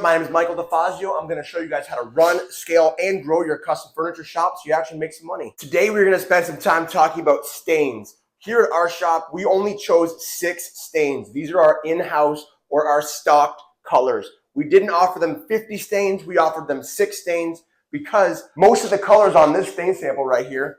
My name is Michael DeFazio. I'm going to show you guys how to run, scale, and grow your custom furniture shop so you actually make some money. Today we're going to spend some time talking about stains. Here at our shop, we only chose 6 stains. These are our in-house or our stocked colors. We didn't offer them 50 stains. We offered them 6 stains because most of the colors on this stain sample right here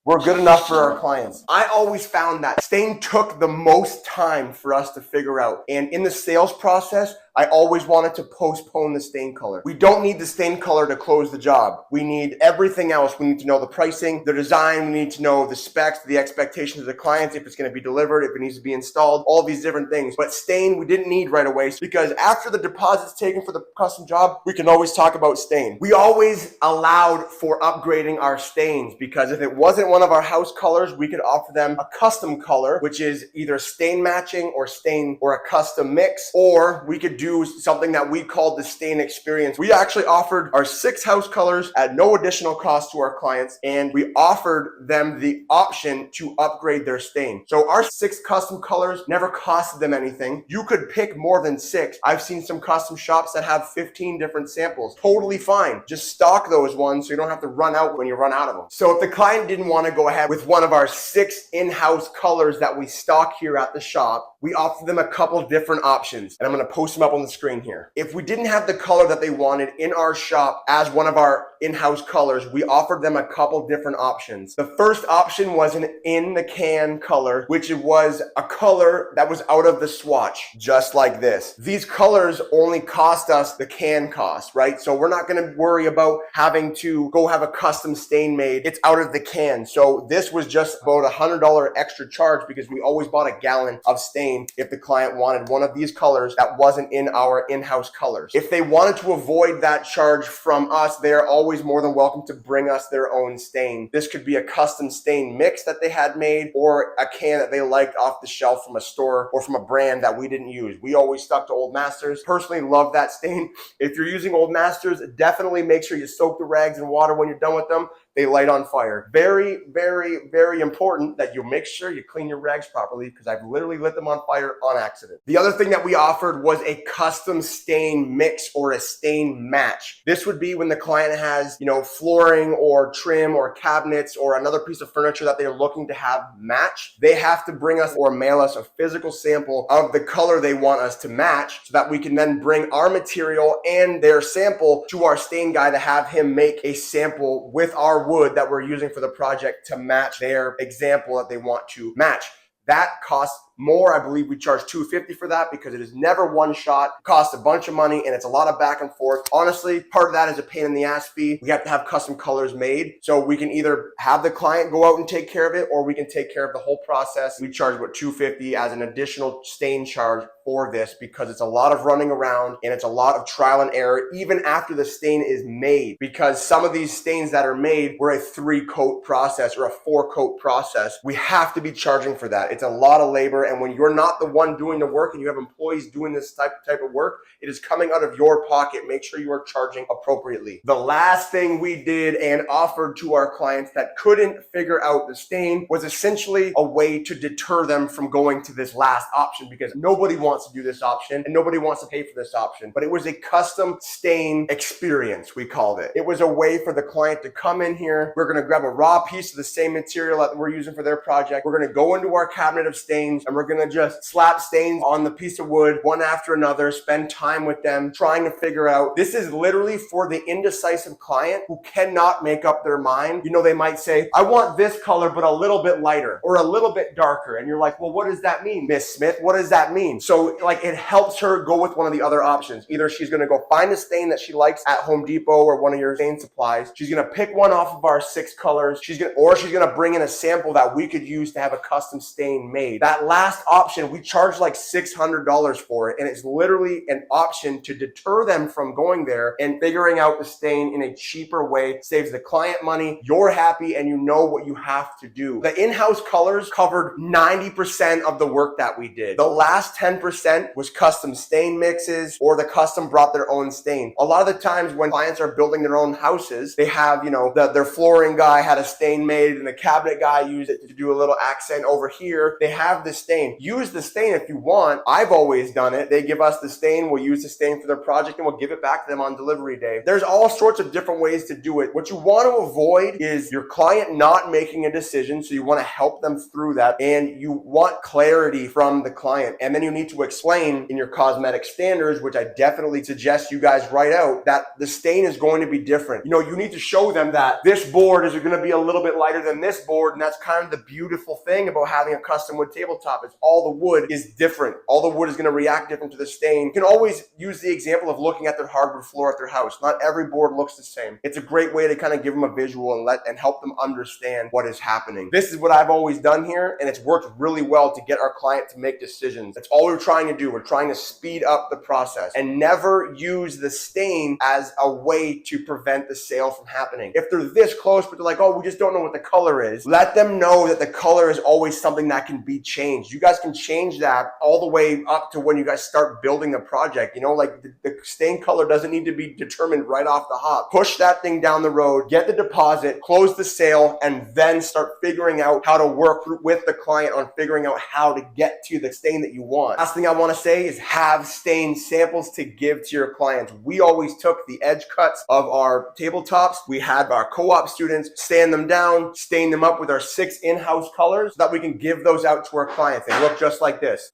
were good enough for our clients. I always found that stain took the most time for us to figure out. And in the sales process, I always wanted to postpone the stain color. We don't need the stain color to close the job. We need everything else. We need to know the pricing, the design, we need to know the specs, the expectations of the clients, if it's gonna be delivered, if it needs to be installed, all these different things. But stain, we didn't need right away because after the deposit's taken for the custom job, we can always talk about stain. We always allowed for upgrading our stains because if it wasn't one of our house colors, we could offer them a custom color, which is either stain matching or stain or a custom mix, or we could do something that we called the stain experience. We actually offered our 6 house colors at no additional cost to our clients, and we offered them the option to upgrade their stain. So our 6 custom colors never costed them anything. You could pick more than 6. I've seen some custom shops that have 15 different samples. Totally fine. Just stock those ones so you don't have to run out when you run out of them. So if the client didn't want to go ahead with one of our 6 in-house colors that we stock here at the shop, we offer them a couple different options, and I'm going to post them up on the screen here. If we didn't have the color that they wanted in our shop as one of our in-house colors, we offered them a couple different options. The first option was an in the can color, which was a color that was out of the swatch, just like this. These colors only cost us the can cost, right? So we're not going to worry about having to go have a custom stain made. It's out of the can. So this was just about $100 extra charge because we always bought a gallon of stain if the client wanted one of these colors that wasn't in our in-house colors. If they wanted to avoid that charge from us, they are always more than welcome to bring us their own stain. This could be a custom stain mix that they had made or a can that they liked off the shelf from a store or from a brand that we didn't use. We always stuck to Old Masters. Personally love that stain. If you're using Old Masters, definitely make sure you soak the rags in water when you're done with them. They light on fire. Very, very, very important that you make sure you clean your rags properly because I've literally lit them on fire on accident. The other thing that we offered was a custom stain mix or a stain match. This would be when the client has, flooring or trim or cabinets or another piece of furniture that they're looking to have match. They have to bring us or mail us a physical sample of the color they want us to match so that we can then bring our material and their sample to our stain guy to have him make a sample with our wood that we're using for the project to match their example that they want to match. That costs more. I believe we charge $250 for that because it is never one shot. It costs a bunch of money and it's a lot of back and forth. Honestly, part of that is a pain in the ass fee. We have to have custom colors made. So we can either have the client go out and take care of it or we can take care of the whole process. We charge about $250 as an additional stain charge for this because it's a lot of running around and it's a lot of trial and error even after the stain is made, because some of these stains that are made were a 3-coat process or a 4-coat process. We have to be charging for that. It's a lot of labor. And when you're not the one doing the work and you have employees doing this type of work, it is coming out of your pocket. Make sure you are charging appropriately. The last thing we did and offered to our clients that couldn't figure out the stain was essentially a way to deter them from going to this last option because nobody wants to do this option and nobody wants to pay for this option. But it was a custom stain experience, we called it. It was a way for the client to come in here. We're going to grab a raw piece of the same material that we're using for their project. We're going to go into our cabinet of stains and we're going to just slap stains on the piece of wood one after another, spend time with them trying to figure out. This is literally for the indecisive client who cannot make up their mind. They might say, I want this color but a little bit lighter or a little bit darker, and you're like, well, what does that mean, Miss Smith? What does that mean? So it helps her go with one of the other options. Either she's going to go find a stain that she likes at Home Depot or one of your stain supplies. She's going to pick one off of our 6 colors. She's going to bring in a sample that we could use to have a custom stain made. That last option, we charge like $600 for it, and it's literally an option to deter them from going there and figuring out the stain in a cheaper way. Saves the client money, you're happy, and you know what you have to do. The in-house colors covered 90% of the work that we did. The last 10% was custom stain mixes or the custom brought their own stain. A lot of the times when clients are building their own houses, they have, their flooring guy had a stain made and the cabinet guy used it to do a little accent over here. They have the stain stain. Use the stain if you want. I've always done it. They give us the stain, we'll use the stain for their project, and we'll give it back to them on delivery day. There's all sorts of different ways to do it. What you want to avoid is your client not making a decision, so you want to help them through that, and you want clarity from the client. And then you need to explain in your cosmetic standards, which I definitely suggest you guys write out, that the stain is going to be different. You need to show them that this board is going to be a little bit lighter than this board, and that's kind of the beautiful thing about having a custom wood tabletop is all the wood is different. All the wood is going to react different to the stain. You can always use the example of looking at their hardwood floor at their house. Not every board looks the same. It's a great way to kind of give them a visual and help them understand what is happening. This is what I've always done here, and it's worked really well to get our client to make decisions. That's all we're trying to do. We're trying to speed up the process and never use the stain as a way to prevent the sale from happening. If they're this close, but they're like, oh, we just don't know what the color is, let them know that the color is always something that can be changed. You guys can change that all the way up to when you guys start building the project. Like the stain color doesn't need to be determined right off the hop. Push that thing down the road, get the deposit, close the sale, and then start figuring out how to work with the client on figuring out how to get to the stain that you want. Last thing I want to say is have stain samples to give to your clients. We always took the edge cuts of our tabletops. We had our co-op students sand them down, stain them up with our 6 in-house colors so that we can give those out to our clients. They look just like this.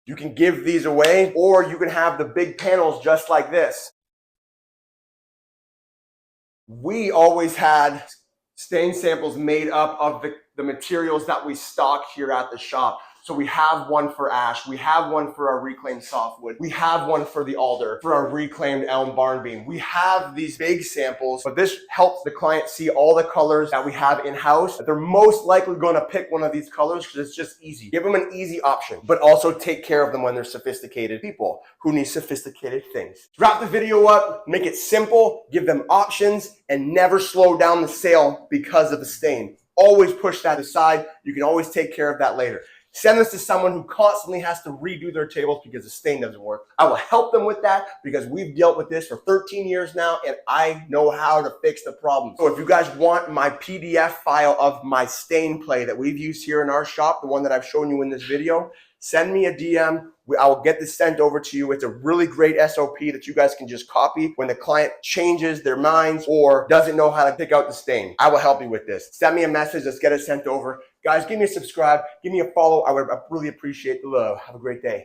You can give these away, or you can have the big panels just like this. We always had stain samples made up of the materials that we stock here at the shop. So we have one for ash, we have one for our reclaimed softwood, we have one for the alder, for our reclaimed elm barn beam. We have these big samples, but this helps the client see all the colors that we have in-house. They're most likely going to pick one of these colors because it's just easy. Give them an easy option, but also take care of them when they're sophisticated people who need sophisticated things. Wrap the video up, make it simple, give them options, and never slow down the sale because of the stain. Always push that aside. You can always take care of that later. Send this to someone who constantly has to redo their tables because the stain doesn't work. I will help them with that because we've dealt with this for 13 years now and I know how to fix the problem. So if you guys want my PDF file of my stain play that we've used here in our shop, the one that I've shown you in this video, send me a DM. I will get this sent over to you. It's a really great SOP that you guys can just copy when the client changes their minds or doesn't know how to pick out the stain. I will help you with this. Send me a message. Let's get it sent over. Guys, give me a subscribe. Give me a follow. I would really appreciate the love. Have a great day.